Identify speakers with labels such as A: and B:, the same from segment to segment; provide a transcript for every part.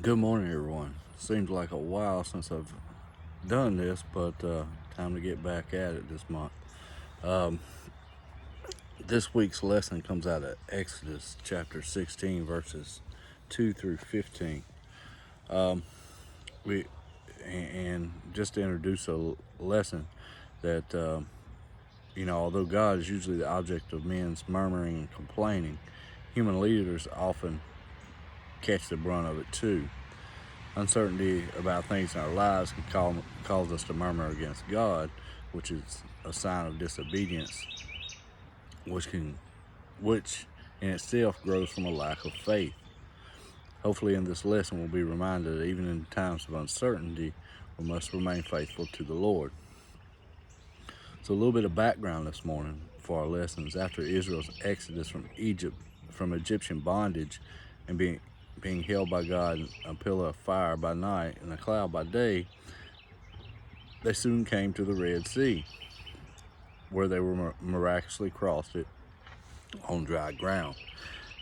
A: Good morning, everyone. Seems like a while since I've done this, but time to get back at it this month. Um, this week's lesson comes out of Exodus chapter 16, verses 2 through 15. We and just to introduce a lesson that although God is usually the object of men's murmuring and complaining, human leaders often catch the brunt of it too. Uncertainty about things in our lives can cause us to murmur against God, which is a sign of disobedience, which in itself grows from a lack of faith. Hopefully, in this lesson, we'll be reminded that even in times of uncertainty, we must remain faithful to the Lord. So, a little bit of background this morning for our lessons. After Israel's exodus from Egyptian bondage, and being held by God in a pillar of fire by night and a cloud by day, they soon came to the Red Sea, where they were miraculously crossed it on dry ground.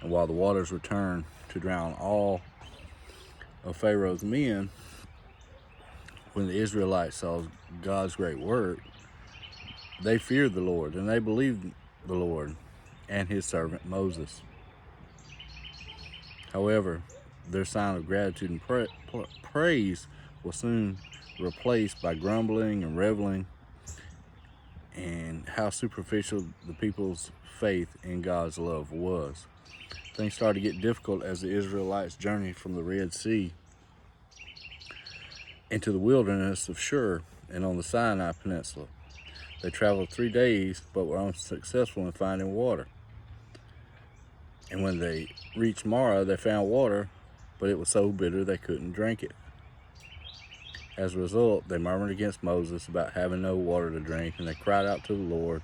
A: And while the waters returned to drown all of Pharaoh's men, when the Israelites saw God's great work, they feared the Lord and they believed the Lord and his servant Moses. However, their sign of gratitude and praise was soon replaced by grumbling and reveling, and how superficial the people's faith in God's love was. Things started to get difficult as the Israelites journeyed from the Red Sea into the wilderness of Shur and on the Sinai Peninsula. They traveled 3 days but were unsuccessful in finding water. And when they reached Marah, they found water, but it was so bitter they couldn't drink it. As a result, they murmured against Moses about having no water to drink, and they cried out to the Lord.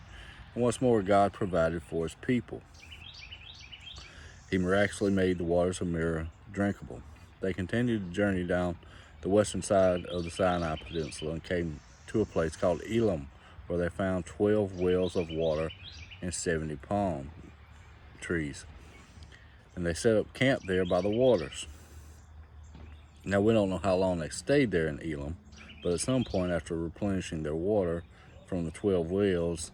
A: And once more, God provided for his people. He miraculously made the waters of Marah drinkable. They continued the journey down the western side of the Sinai Peninsula and came to a place called Elim, where they found 12 wells of water and 70 palm trees. And they set up camp there by the waters. Now, we don't know how long they stayed there in Elim, but at some point after replenishing their water from the 12 wells,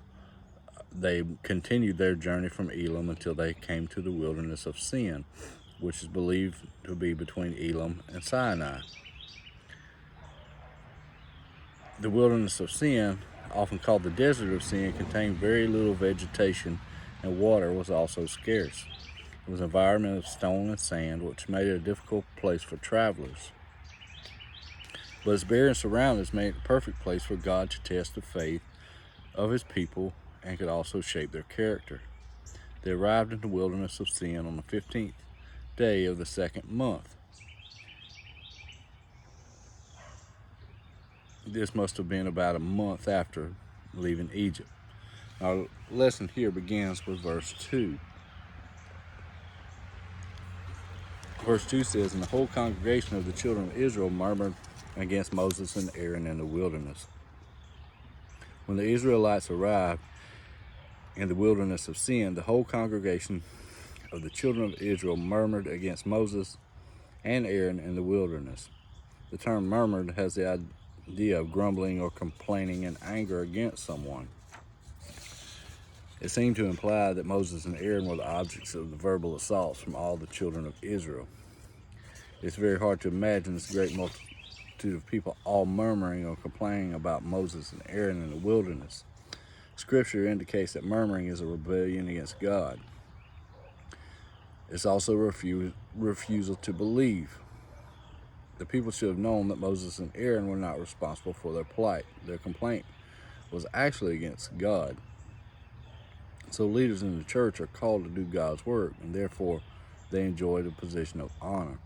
A: they continued their journey from Elim until they came to the wilderness of Sin, which is believed to be between Elim and Sinai. The wilderness of Sin, often called the desert of Sin, contained very little vegetation, and water was also scarce. It was an environment of stone and sand, which made it a difficult place for travelers. But its barren surroundings made it a perfect place for God to test the faith of his people and could also shape their character. They arrived in the wilderness of Sin on the 15th day of the second month. This must have been about a month after leaving Egypt. Our lesson here begins with verse 2. Verse 2 says, "And the whole congregation of the children of Israel murmured against Moses and Aaron in the wilderness." When the Israelites arrived in the wilderness of Sin, the whole congregation of the children of Israel murmured against Moses and Aaron in the wilderness. The term murmured has the idea of grumbling or complaining in anger against someone. It seemed to imply that Moses and Aaron were the objects of the verbal assaults from all the children of Israel. It's very hard to imagine this great multitude of people all murmuring or complaining about Moses and Aaron in the wilderness. Scripture indicates that murmuring is a rebellion against God. It's also a refusal to believe. The people should have known that Moses and Aaron were not responsible for their plight. Their complaint was actually against God. So leaders in the church are called to do God's work, and therefore they enjoy the position of honor.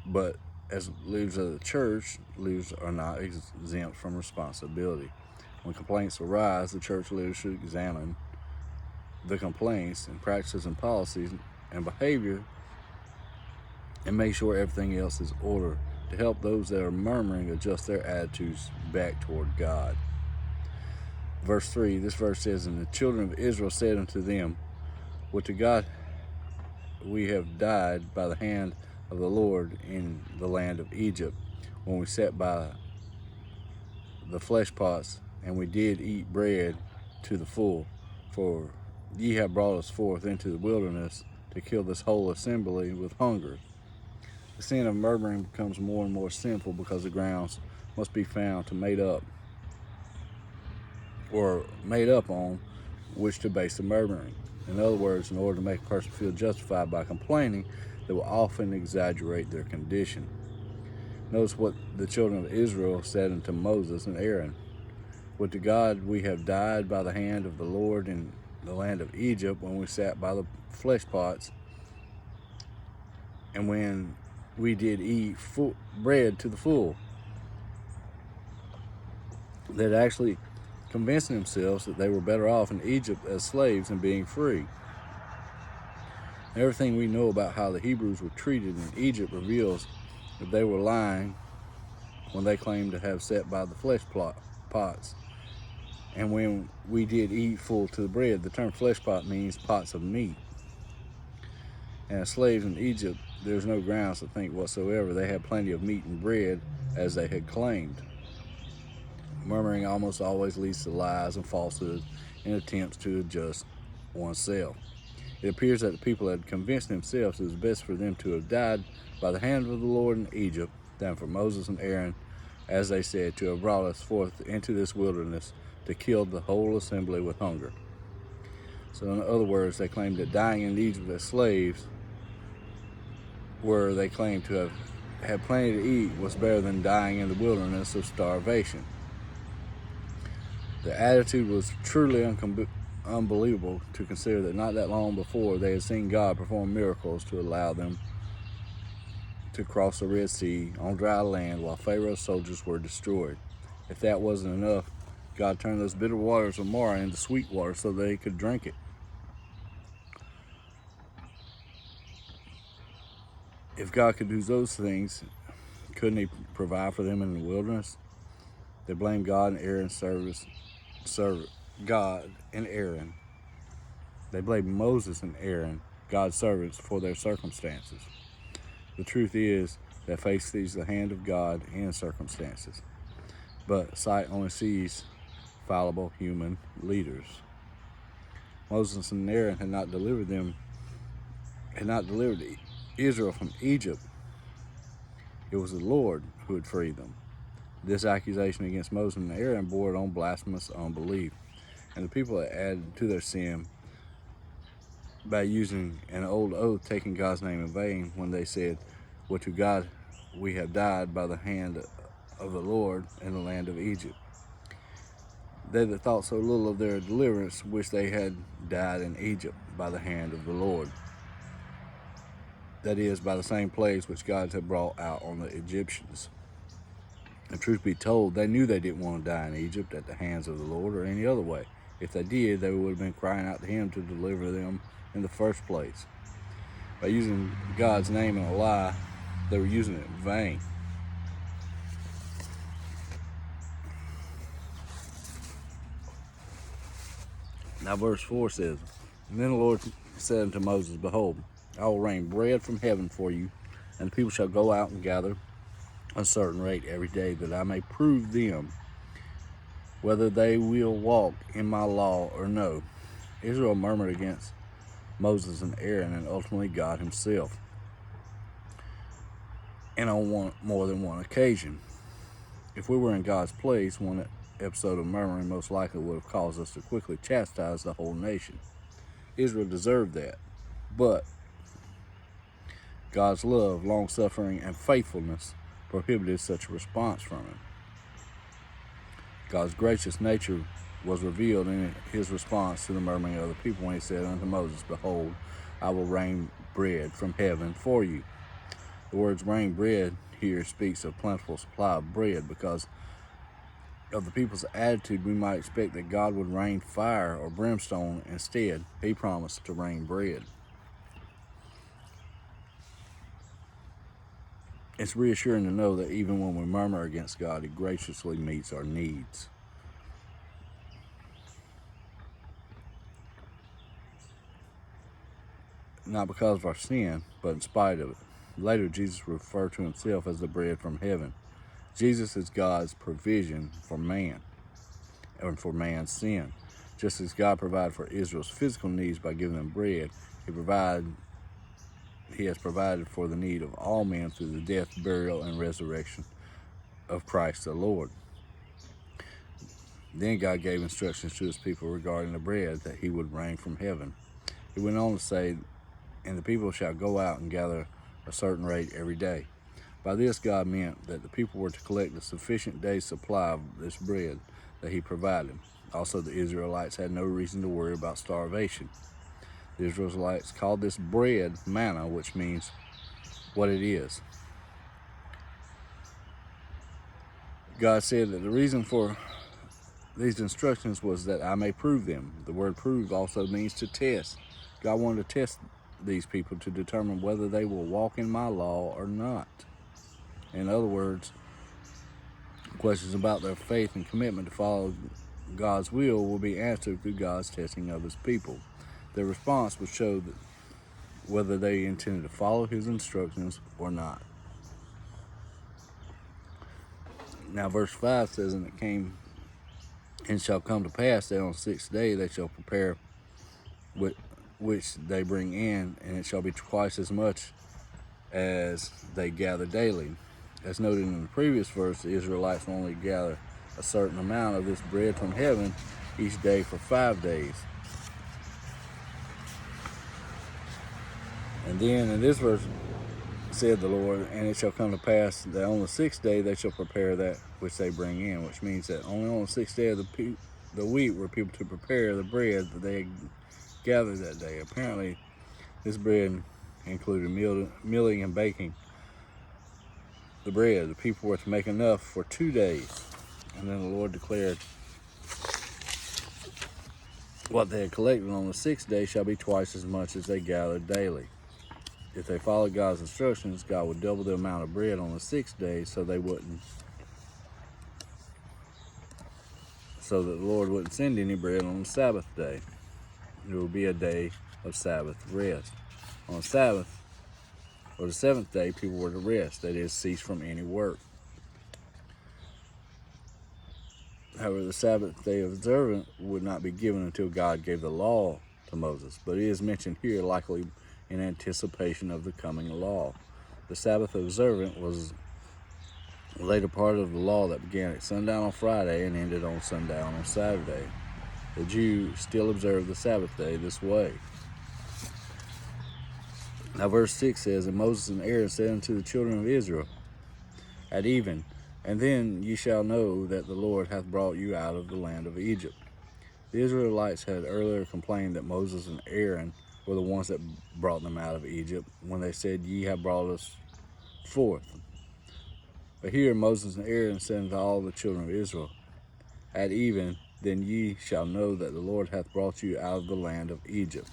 A: But as leaders of the church, leaders are not exempt from responsibility. When complaints arise, the church leaders should examine the complaints and practices and policies and behavior and make sure everything else is ordered to help those that are murmuring adjust their attitudes back toward God. Verse 3, this verse says, "And the children of Israel said unto them, Would to God we have died by the hand of the Lord in the land of Egypt, when we sat by the flesh pots, and we did eat bread to the full. For ye have brought us forth into the wilderness to kill this whole assembly with hunger. The sin of murmuring becomes more and more sinful because the grounds must be found to made up on which to base the murmuring. In other words, in order to make a person feel justified by complaining, they will often exaggerate their condition. Notice what the children of Israel said unto Moses and Aaron. Would to God we have died by the hand of the Lord in the land of Egypt, when we sat by the flesh pots, and when we did eat bread to the full. They'd actually convinced themselves that they were better off in Egypt as slaves than being free. Everything we know about how the Hebrews were treated in Egypt reveals that they were lying when they claimed to have sat by the flesh pots. And when we did eat full to the bread, the term flesh pot means pots of meat. And as slaves in Egypt, there's no grounds to think whatsoever they had plenty of meat and bread, as they had claimed. Murmuring almost always leads to lies and falsehood in attempts to adjust oneself. It appears that the people had convinced themselves it was best for them to have died by the hand of the Lord in Egypt than for Moses and Aaron, as they said, to have brought us forth into this wilderness to kill the whole assembly with hunger. So in other words, they claimed that dying in Egypt as slaves, where they claimed to have had plenty to eat, was better than dying in the wilderness of starvation. The attitude was truly unbelievable to consider that not that long before they had seen God perform miracles to allow them to cross the Red Sea on dry land while Pharaoh's soldiers were destroyed. If that wasn't enough, God turned those bitter waters of Marah into sweet water so they could drink it. If God could do those things, couldn't He provide for them in the wilderness? They blamed God and Aaron's God and Aaron. They blamed Moses and Aaron, God's servants, for their circumstances. The truth is that faith sees the hand of God in circumstances, but sight only sees fallible human leaders. Moses and Aaron had not delivered Israel from Egypt. It was the Lord who had freed them. This accusation against Moses and Aaron bore on blasphemous unbelief, and the people had added to their sin by using an old oath, taking God's name in vain, when they said, "Would to God we have died by the hand of the Lord in the land of Egypt." They that thought so little of their deliverance wished they had died in Egypt by the hand of the Lord. That is, by the same plagues which God had brought out on the Egyptians. And truth be told, they knew they didn't want to die in Egypt at the hands of the Lord or any other way. If they did, they would have been crying out to Him to deliver them in the first place. By using God's name in a lie, they were using it in vain. Now verse 4 says, "And then the Lord said unto Moses, Behold, I will rain bread from heaven for you, and the people shall go out and gather a certain rate every day, that I may prove them whether they will walk in my law or no." Israel murmured against Moses and Aaron, and ultimately God Himself, and on more than one occasion. If we were in God's place, one episode of murmuring most likely would have caused us to quickly chastise the whole nation. Israel deserved that, but God's love, long-suffering, and faithfulness prohibited such a response from Him. God's gracious nature was revealed in His response to the murmuring of the people when He said unto Moses, "Behold, I will rain bread from heaven for you." The words "rain bread" here speaks of plentiful supply of bread. Because of the people's attitude, we might expect that God would rain fire or brimstone. Instead, He promised to rain bread. It's reassuring to know that even when we murmur against God, He graciously meets our needs. Not because of our sin, but in spite of it. Later, Jesus referred to himself as the bread from heaven. Jesus is God's provision for man and for man's sin. Just as God provided for Israel's physical needs by giving them bread, He has provided for the need of all men through the death, burial, and resurrection of Christ the Lord. Then God gave instructions to his people regarding the bread that he would rain from heaven. He went on to say, "And the people shall go out and gather a certain rate every day." By this, God meant that the people were to collect a sufficient day's supply of this bread that he provided. Also, the Israelites had no reason to worry about starvation. The Israelites called this bread manna, which means what it is. God said that the reason for these instructions was that I may prove them. The word prove also means to test. God wanted to test these people to determine whether they will walk in my law or not. In other words, questions about their faith and commitment to follow God's will be answered through God's testing of his people. Their response would show that whether they intended to follow his instructions or not. Now verse 5 says, "And it shall come to pass that on the 6th day they shall prepare which they bring in, and it shall be twice as much as they gather daily." As noted in the previous verse, the Israelites will only gather a certain amount of this bread from heaven each day for 5 days. And then in this verse, said the Lord, "And it shall come to pass that on the 6th day they shall prepare that which they bring in," which means that only on the 6th day of the week were people to prepare the bread that they gathered that day. Apparently, this bread included milling and baking the bread. The people were to make enough for 2 days. And then the Lord declared, "What they had collected on the 6th day shall be twice as much as they gathered daily." If they followed God's instructions, God would double the amount of bread on the 6th day so that the Lord wouldn't send any bread on the Sabbath day. It would be a day of Sabbath rest. On the Sabbath, or the 7th day, people were to rest, that is, cease from any work. However, the Sabbath day observance would not be given until God gave the law to Moses, but it is mentioned here likely in anticipation of the coming law. The Sabbath observance was a later part of the law that began at sundown on Friday and ended on sundown on Saturday. The Jews still observe the Sabbath day this way. Now verse 6 says, "And Moses and Aaron said unto the children of Israel at even, And then ye shall know that the Lord hath brought you out of the land of Egypt." The Israelites had earlier complained that Moses and Aaron were the ones that brought them out of Egypt when they said, "Ye have brought us forth." But here Moses and Aaron said unto all the children of Israel, "At even, then ye shall know that the Lord hath brought you out of the land of Egypt."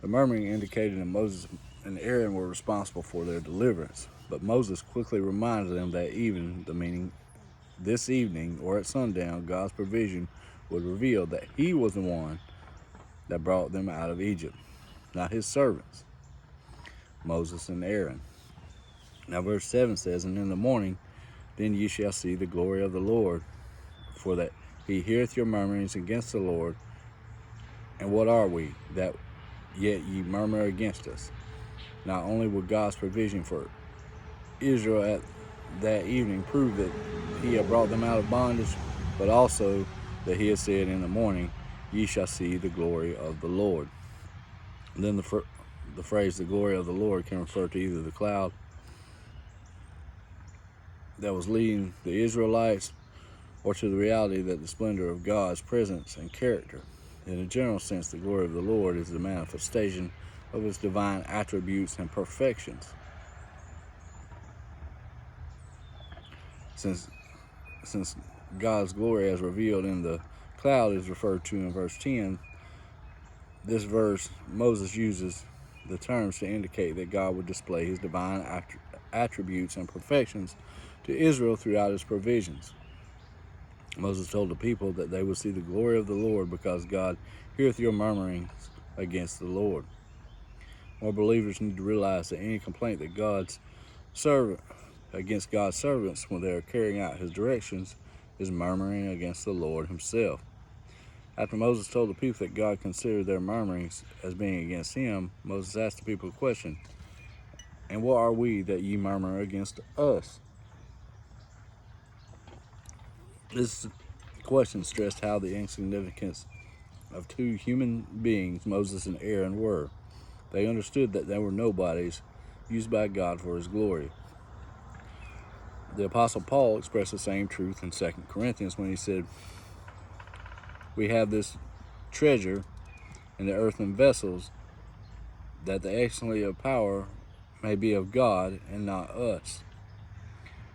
A: The murmuring indicated that Moses and Aaron were responsible for their deliverance, but Moses quickly reminded them that even, the meaning this evening or at sundown, God's provision would reveal that he was the one that brought them out of Egypt, not his servants, Moses and Aaron. Now verse 7 says, "And in the morning, then ye shall see the glory of the Lord, for that he heareth your murmurings against the Lord. And what are we, that yet ye murmur against us?" Not only would God's provision for Israel at that evening prove that he had brought them out of bondage, but also that he had said, "In the morning ye shall see the glory of the Lord." And then the phrase "the glory of the Lord" can refer to either the cloud that was leading the Israelites or to the reality that the splendor of God's presence and character. In a general sense, the glory of the Lord is the manifestation of his divine attributes and perfections. Since God's glory as revealed in the cloud is referred to in verse 10, this verse, Moses uses the terms to indicate that God would display his divine attributes and perfections to Israel throughout his provisions. Moses told the people that they would see the glory of the Lord because God heareth your murmurings against the Lord. More believers need to realize that any complaint that against God's servants when they are carrying out his directions is murmuring against the Lord himself. After Moses told the people that God considered their murmurings as being against him, Moses asked the people a question, "And what are we that ye murmur against us?" This question stressed how the insignificance of two human beings, Moses and Aaron, were. They understood that they were nobodies used by God for his glory. The Apostle Paul expressed the same truth in 2 Corinthians when he said, "We have this treasure in the earthen vessels, that the excellency of power may be of God and not us."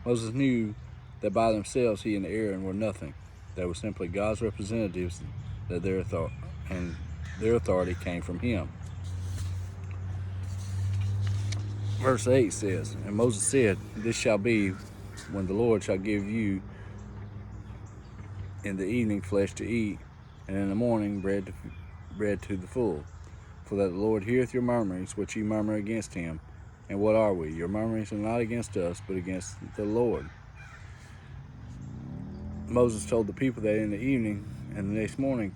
A: Moses knew that by themselves he and Aaron were nothing. They were simply God's representatives, that their authority came from him. Verse 8 says, "And Moses said, This shall be when the Lord shall give you in the evening flesh to eat, and in the morning bread to the full. For that the Lord heareth your murmurings, which ye murmur against him. And what are we? Your murmurings are not against us, but against the Lord." Moses told the people that in the evening and the next morning,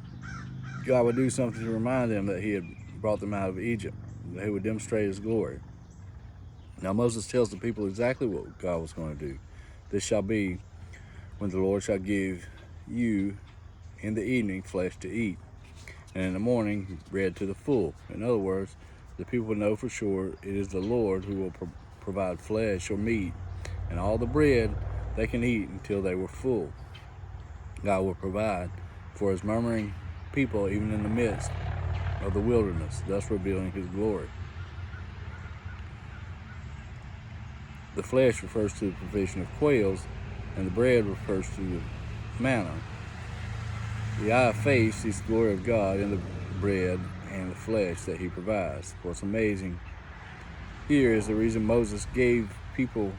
A: God would do something to remind them that he had brought them out of Egypt, that he would demonstrate his glory. Now Moses tells the people exactly what God was going to do. "This shall be when the Lord shall give you in the evening flesh to eat, and in the morning bread to the full." In other words, the people will know for sure it is the Lord who will provide flesh or meat and all the bread they can eat until they were full. God will provide for his murmuring people even in the midst of the wilderness, thus revealing his glory. The flesh refers to the provision of quails, and the bread refers to the manna. The eye of faith sees the glory of God in the bread and the flesh that he provides. What's amazing here is the reason Moses gave people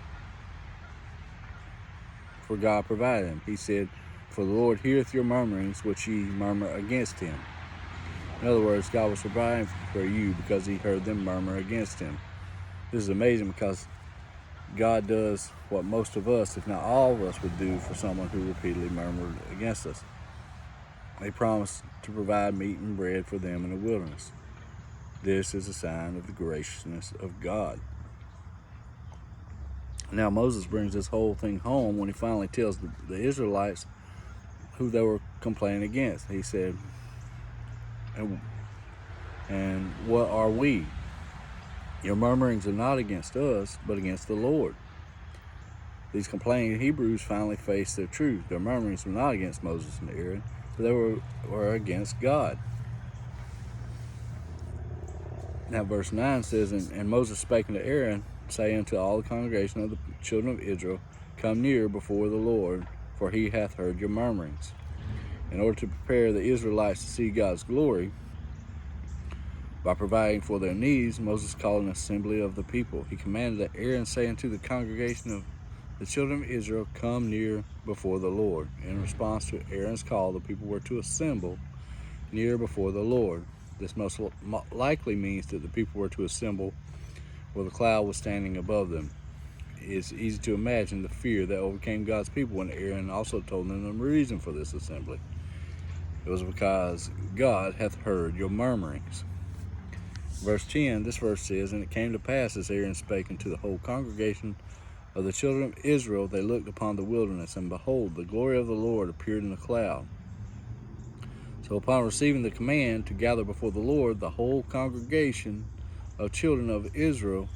A: for God provided him. He said, "For the Lord heareth your murmurings, which ye murmur against him." In other words, God was providing for you because he heard them murmur against him. This is amazing because God does what most of us, if not all of us, would do for someone who repeatedly murmured against us. He promised to provide meat and bread for them in the wilderness. This is a sign of the graciousness of God. Now Moses brings this whole thing home when he finally tells the Israelites who they were complaining against. He said, and what are we? Your murmurings are not against us, but against the Lord." These complaining Hebrews finally faced their truth. Their murmurings were not against Moses and Aaron, but they were against God. Now verse 9 says, And Moses spake unto Aaron, saying to all the congregation of the children of Israel, Come near before the Lord, for he hath heard your murmurings. In order to prepare the Israelites to see God's glory, by providing for their needs, Moses called an assembly of the people. He commanded that Aaron say unto the congregation of the children of Israel, Come near before the Lord. In response to Aaron's call, the people were to assemble near before the Lord. This most likely means that the people were to assemble where the cloud was standing above them. It's easy to imagine the fear that overcame God's people when Aaron also told them the reason for this assembly. It was because God hath heard your murmurings. Verse 10, this verse says, And it came to pass, as Aaron spake unto the whole congregation of the children of Israel, they looked upon the wilderness, and behold, the glory of the Lord appeared in the cloud. So upon receiving the command to gather before the Lord, the whole congregation of children of Israel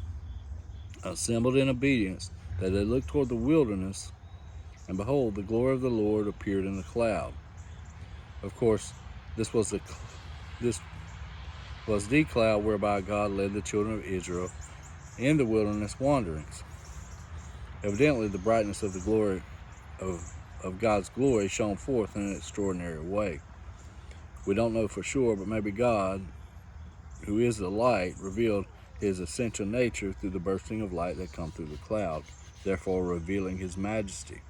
A: assembled in obedience, that they looked toward the wilderness, and behold, the glory of the Lord appeared in the cloud. Of course, this was the cloud whereby God led the children of Israel in the wilderness wanderings. Evidently, the brightness of the glory of God's glory shone forth in an extraordinary way. We don't know for sure, but maybe God, who is the light, revealed his essential nature through the bursting of light that come through the cloud, therefore revealing his majesty.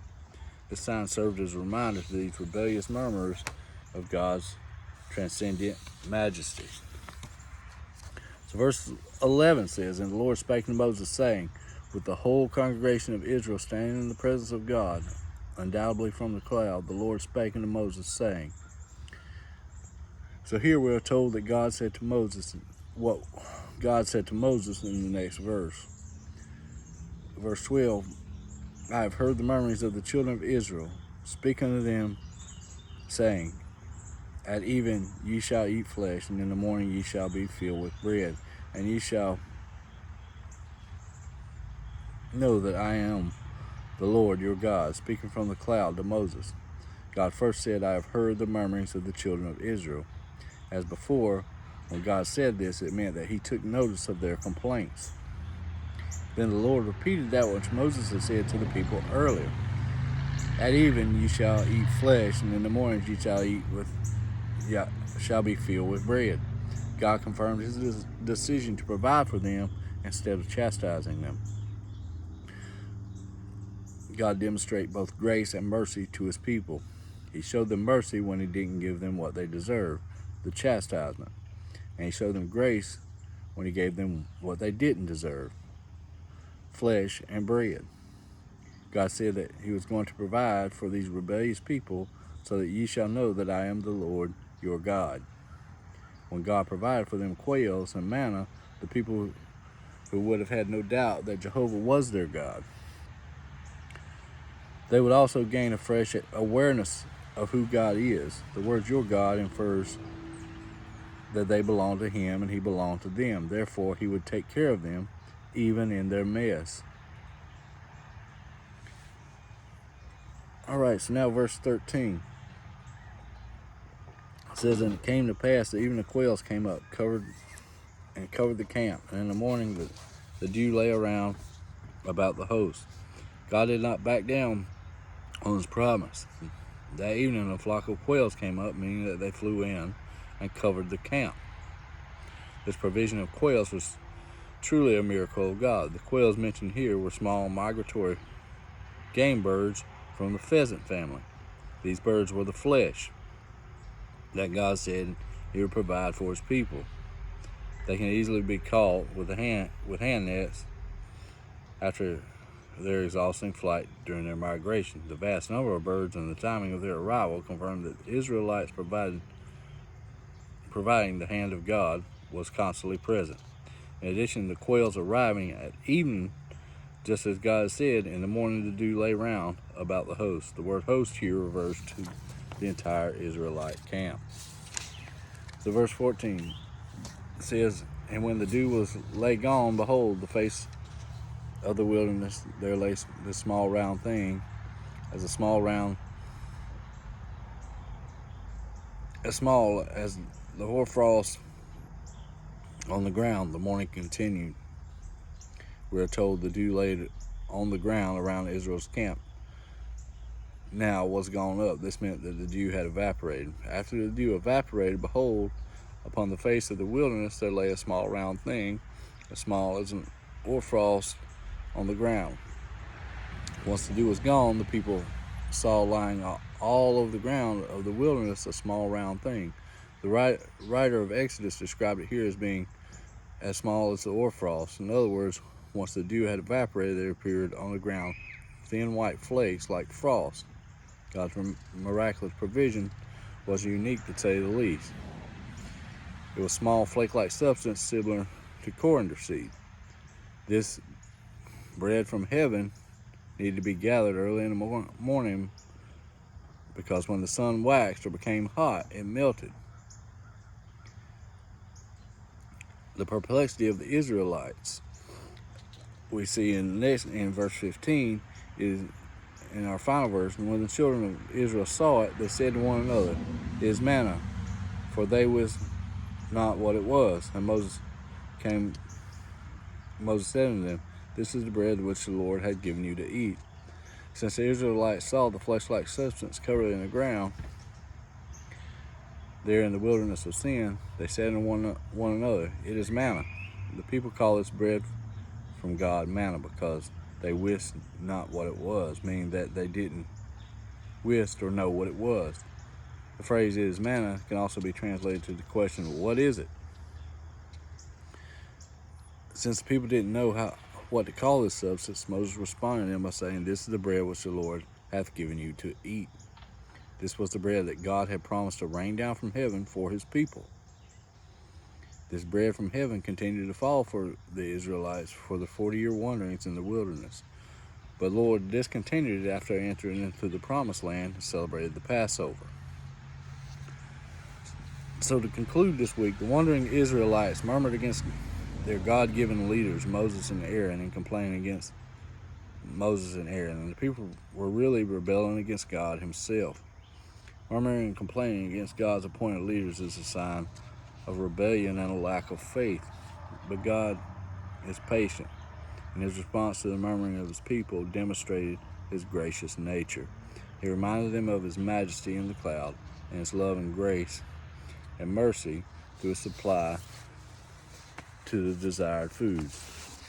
A: This sign served as a reminder to these rebellious murmurers of God's transcendent majesty. So verses 11 says, And the Lord spake to Moses, saying, with the whole congregation of Israel standing in the presence of God, undoubtedly from the cloud, the Lord spake unto Moses, saying. So here we are told that God said to Moses what God said to Moses in the next verse. Verse 12, I have heard the murmurings of the children of Israel. Speak unto them, saying, At even ye shall eat flesh, and in the morning ye shall be filled with bread, and ye shall know that I am the Lord your God, speaking from the cloud to Moses. God first said, I have heard the murmurings of the children of Israel. As before, when God said this, it meant that he took notice of their complaints. Then the Lord repeated that which Moses had said to the people earlier. At even you shall eat flesh, and in the morning you shall be filled with bread. God confirmed his decision to provide for them instead of chastising them. God demonstrated both grace and mercy to his people. He showed them mercy when he didn't give them what they deserved, the chastisement. And he showed them grace when he gave them what they didn't deserve, flesh and bread. God said that he was going to provide for these rebellious people so that ye shall know that I am the Lord your God. When God provided for them quails and manna, the people who would have had no doubt that Jehovah was their God, they would also gain a fresh awareness of who God is. The word your God infers that they belong to him and he belonged to them. Therefore, he would take care of them even in their mess. All right, so now verse 13. It says, And it came to pass that even the quails came up, covered the camp. And in the morning the dew lay around about the host. God did not back down on his promise. That evening a flock of quails came up, meaning that they flew in and covered the camp. This provision of quails was truly a miracle of God. The quails mentioned here were small migratory game birds from the pheasant family. These birds were the flesh that God said he would provide for his people. They can easily be caught with hand nets after their exhausting flight during their migration. The vast number of birds and the timing of their arrival confirmed that the Israelites providing the hand of God was constantly present. In addition, the quails arriving at evening, just as God said, in the morning the dew lay round about the host. The word host here refers to the entire Israelite camp. So verse 14 says, And when the dew was lay gone, behold, the face of the wilderness, there lay this small round thing, as small as the hoarfrost on the ground. The morning continued. We are told the dew laid on the ground around Israel's camp now was gone up. This meant that the dew had evaporated. After the dew evaporated, behold, upon the face of the wilderness there lay a small round thing, as small as an hoarfrost on the ground. Once the dew was gone, the people saw lying all over the ground of the wilderness a small round thing. The writer of Exodus described it here as being as small as the hoarfrost. In other words, once the dew had evaporated, there appeared on the ground thin white flakes like frost. God's miraculous provision was unique, to say the least. It was small flake-like substance similar to coriander seed. This bread from heaven needed to be gathered early in the morning, because when the sun waxed or became hot, it melted. The perplexity of the Israelites we see in verse 15 is in our final verse. And when the children of Israel saw it, they said to one another, It is manna, for they wist not what it was. And Moses said unto them, This is the bread which the Lord had given you to eat. Since the Israelites saw the flesh-like substance covered in the ground there in the wilderness of sin, they said to one another, It is manna. The people call this bread from God manna because they wist not what it was, meaning that they didn't wist or know what it was. The phrase "it is manna" can also be translated to the question, what is it? Since the people didn't know what to call this substance, Moses responded to them by saying, "This is the bread which the Lord hath given you to eat." This was the bread that God had promised to rain down from heaven for his people. This bread from heaven continued to fall for the Israelites for the 40-year wanderings in the wilderness. But the Lord discontinued it after entering into the promised land and celebrated the Passover. So to conclude this week, the wandering Israelites murmured against their God-given leaders, Moses and Aaron, and complaining against Moses and Aaron. And the people were really rebelling against God himself. Murmuring and complaining against God's appointed leaders is a sign of rebellion and a lack of faith. But God is patient, and his response to the murmuring of his people demonstrated his gracious nature. He reminded them of his majesty in the cloud and his love and grace and mercy to supply to the desired foods.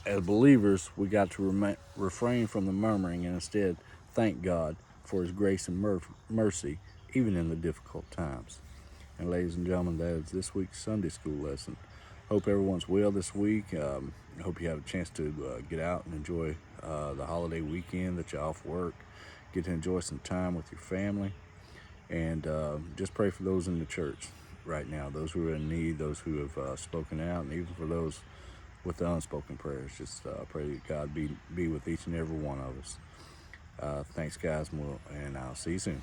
A: As believers, we got to refrain from the murmuring and instead thank God for his grace and mercy, even in the difficult times. And ladies and gentlemen, that is this week's Sunday school lesson. Hope everyone's well this week. I hope you have a chance to get out and enjoy the holiday weekend that you're off work. Get to enjoy some time with your family. And just pray for those in the church right now, those who are in need, those who have spoken out, and even for those with the unspoken prayers. Just pray that God be with each and every one of us. Thanks, guys, and I'll see you soon.